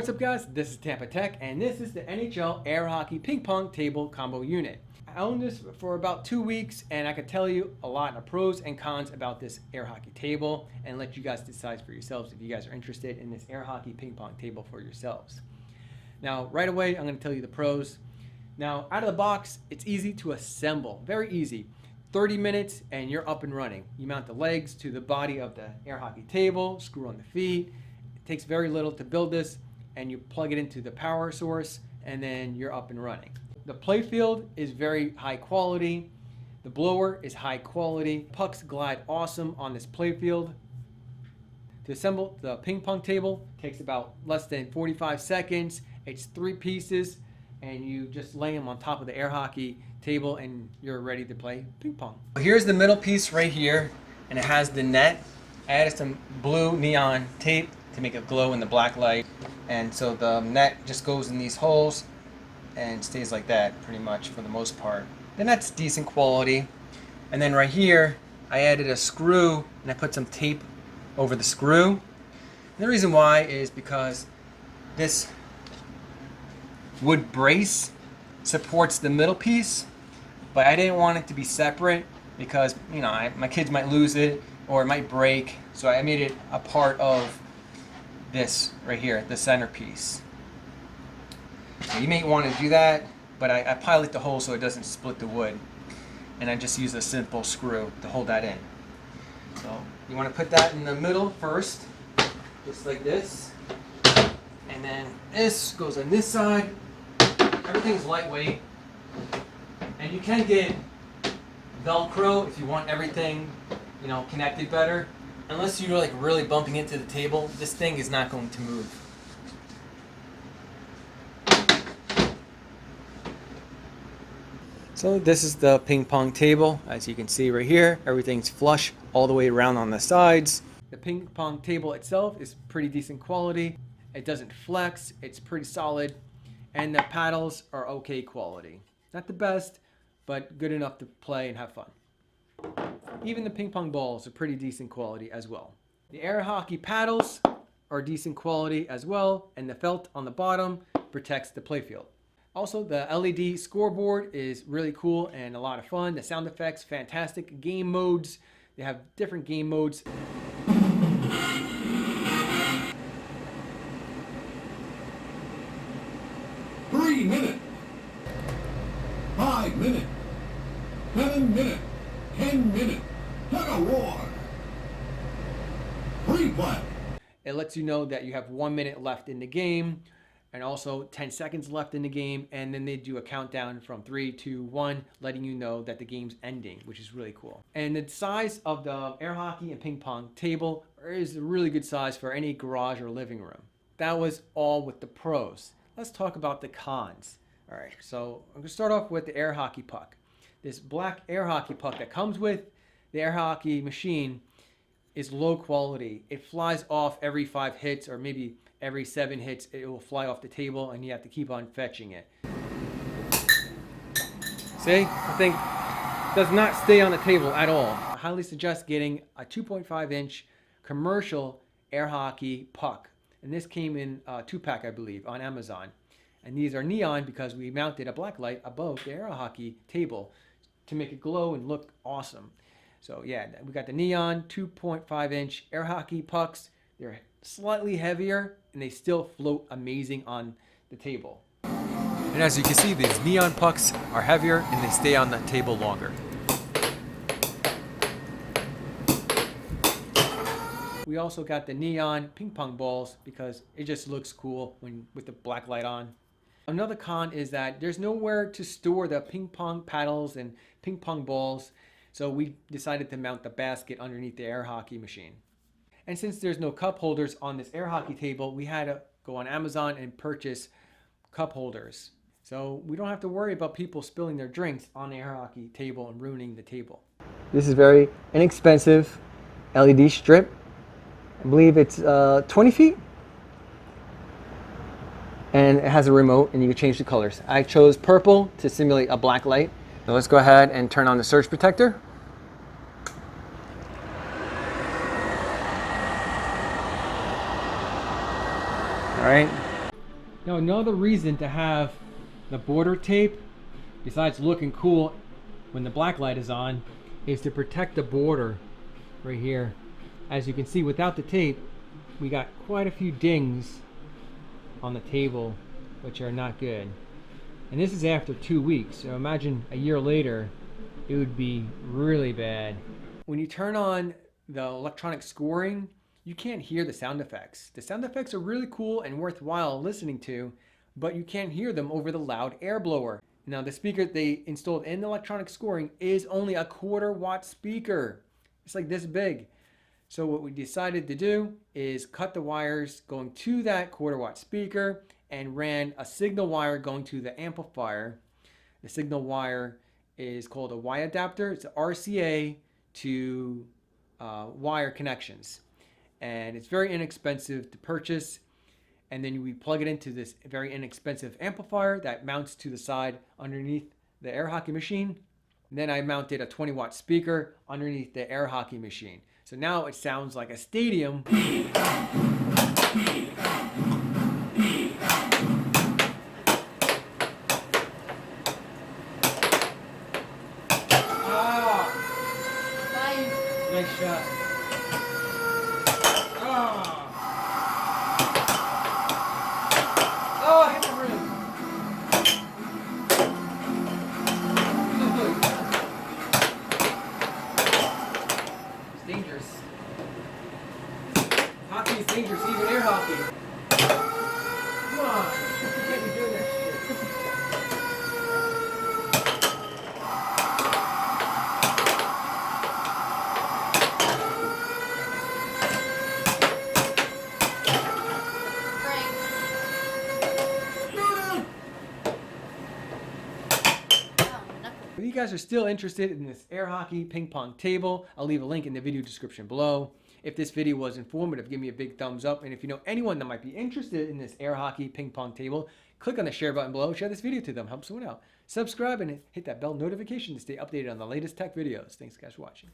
What's up guys, this is Tampatec and this is the NHL Air Hockey Ping Pong Table Combo Unit. I owned this for about 2 weeks and I could tell you a lot of pros and cons about this air hockey table and let you guys decide for yourselves if you guys are interested in this air hockey ping pong table for yourselves. Now right away I'm going to tell you the pros. Now out of the box it's easy to assemble, very easy. 30 minutes and you're up and running. You mount the legs to the body of the air hockey table, screw on the feet. It takes very little to build this, and you plug it into the power source and then you're up and running. The playfield is very high quality. The blower is high quality. Pucks glide awesome on this playfield. To assemble the ping pong table takes about less than 45 seconds. It's 3 pieces and you just lay them on top of the air hockey table and you're ready to play ping pong. Here's the middle piece right here and it has the net. I added some blue neon tape to make it glow in the black light, and so the net just goes in these holes and stays like that pretty much for the most part. The net's decent quality, and then right here I added a screw and I put some tape over the screw. And the reason why is because this wood brace supports the middle piece, but I didn't want it to be separate because my kids might lose it or it might break, so I made it a part of this right here, the centerpiece. So you may want to do that, but I pilot the hole so it doesn't split the wood, and I just use a simple screw to hold that in. So you want to put that in the middle first, just like this, and then this goes on this side. Everything's lightweight, and you can get Velcro if you want everything connected better. Unless you're like really bumping into the table, this thing is not going to move. So this is the ping pong table. As you can see right here, everything's flush all the way around on the sides. The ping pong table itself is pretty decent quality. It doesn't flex, it's pretty solid, and the paddles are okay quality. Not the best, but good enough to play and have fun. Even the ping pong balls are pretty decent quality as well. The air hockey paddles are decent quality as well, and the felt on the bottom protects the playfield. Also, the LED scoreboard is really cool and a lot of fun. The sound effects, fantastic. Game modes, they have different game modes. 3 minute, 5 minute, 7 minute, 10 minute, tug of war, replay. It lets you know that you have 1 minute left in the game and also 10 seconds left in the game, and then they do a countdown from 3, 2, 1, letting you know that the game's ending, which is really cool. And the size of the air hockey and ping pong table is a really good size for any garage or living room. That was all with the pros. Let's talk about the cons. All right, so I'm gonna start off with the air hockey puck. This black air hockey puck that comes with the air hockey machine is low quality. It flies off every 5 hits, or maybe every 7 hits it will fly off the table and you have to keep on fetching it. See, the thing does not stay on the table at all. I highly suggest getting a 2.5 inch commercial air hockey puck. And this came in a 2-pack, I believe, on Amazon. And these are neon because we mounted a black light above the air hockey table to make it glow and look awesome. So yeah, we got the neon 2.5 inch air hockey pucks. They're slightly heavier and they still float amazing on the table. And as you can see, these neon pucks are heavier and they stay on the table longer. We also got the neon ping pong balls because it just looks cool with the black light on. Another con is that there's nowhere to store the ping pong paddles and ping pong balls, so we decided to mount the basket underneath the air hockey machine. And since there's no cup holders on this air hockey table, we had to go on Amazon and purchase cup holders. So we don't have to worry about people spilling their drinks on the air hockey table and ruining the table. This is very inexpensive LED strip. I believe it's 20 feet. And it has a remote and you can change the colors. I chose purple to simulate a black light. So let's go ahead and turn on the surge protector. All right. Now another reason to have the border tape, besides looking cool when the black light is on, is to protect the border right here. As you can see, without the tape, we got quite a few dings on the table, which are not good. And this is after 2 weeks, so imagine a year later, it would be really bad. When you turn on the electronic scoring, you can't hear the sound effects. The sound effects are really cool and worthwhile listening to, but you can't hear them over the loud air blower. Now the speaker they installed in the electronic scoring is only a 1/4 watt speaker. It's like this big. So what we decided to do is cut the wires going to that 1/4 watt speaker and ran a signal wire going to the amplifier. The signal wire is called a Y adapter. It's an RCA to wire connections. And it's very inexpensive to purchase. And then we plug it into this very inexpensive amplifier that mounts to the side underneath the air hockey machine. And then I mounted a 20 watt speaker underneath the air hockey machine. So now it sounds like a stadium. Nice shot. Oh, I hit the rim. It's dangerous. Hockey is dangerous, even air hockey. Come on. You can't be doing that shit. If you guys are still interested in this air hockey ping pong table, I'll leave a link in the video description below. If this video was informative, give me a big thumbs up. And if you know anyone that might be interested in this air hockey ping pong table, click on the share button below, share this video to them, help someone out. Subscribe and hit that bell notification to stay updated on the latest tech videos. Thanks guys for watching.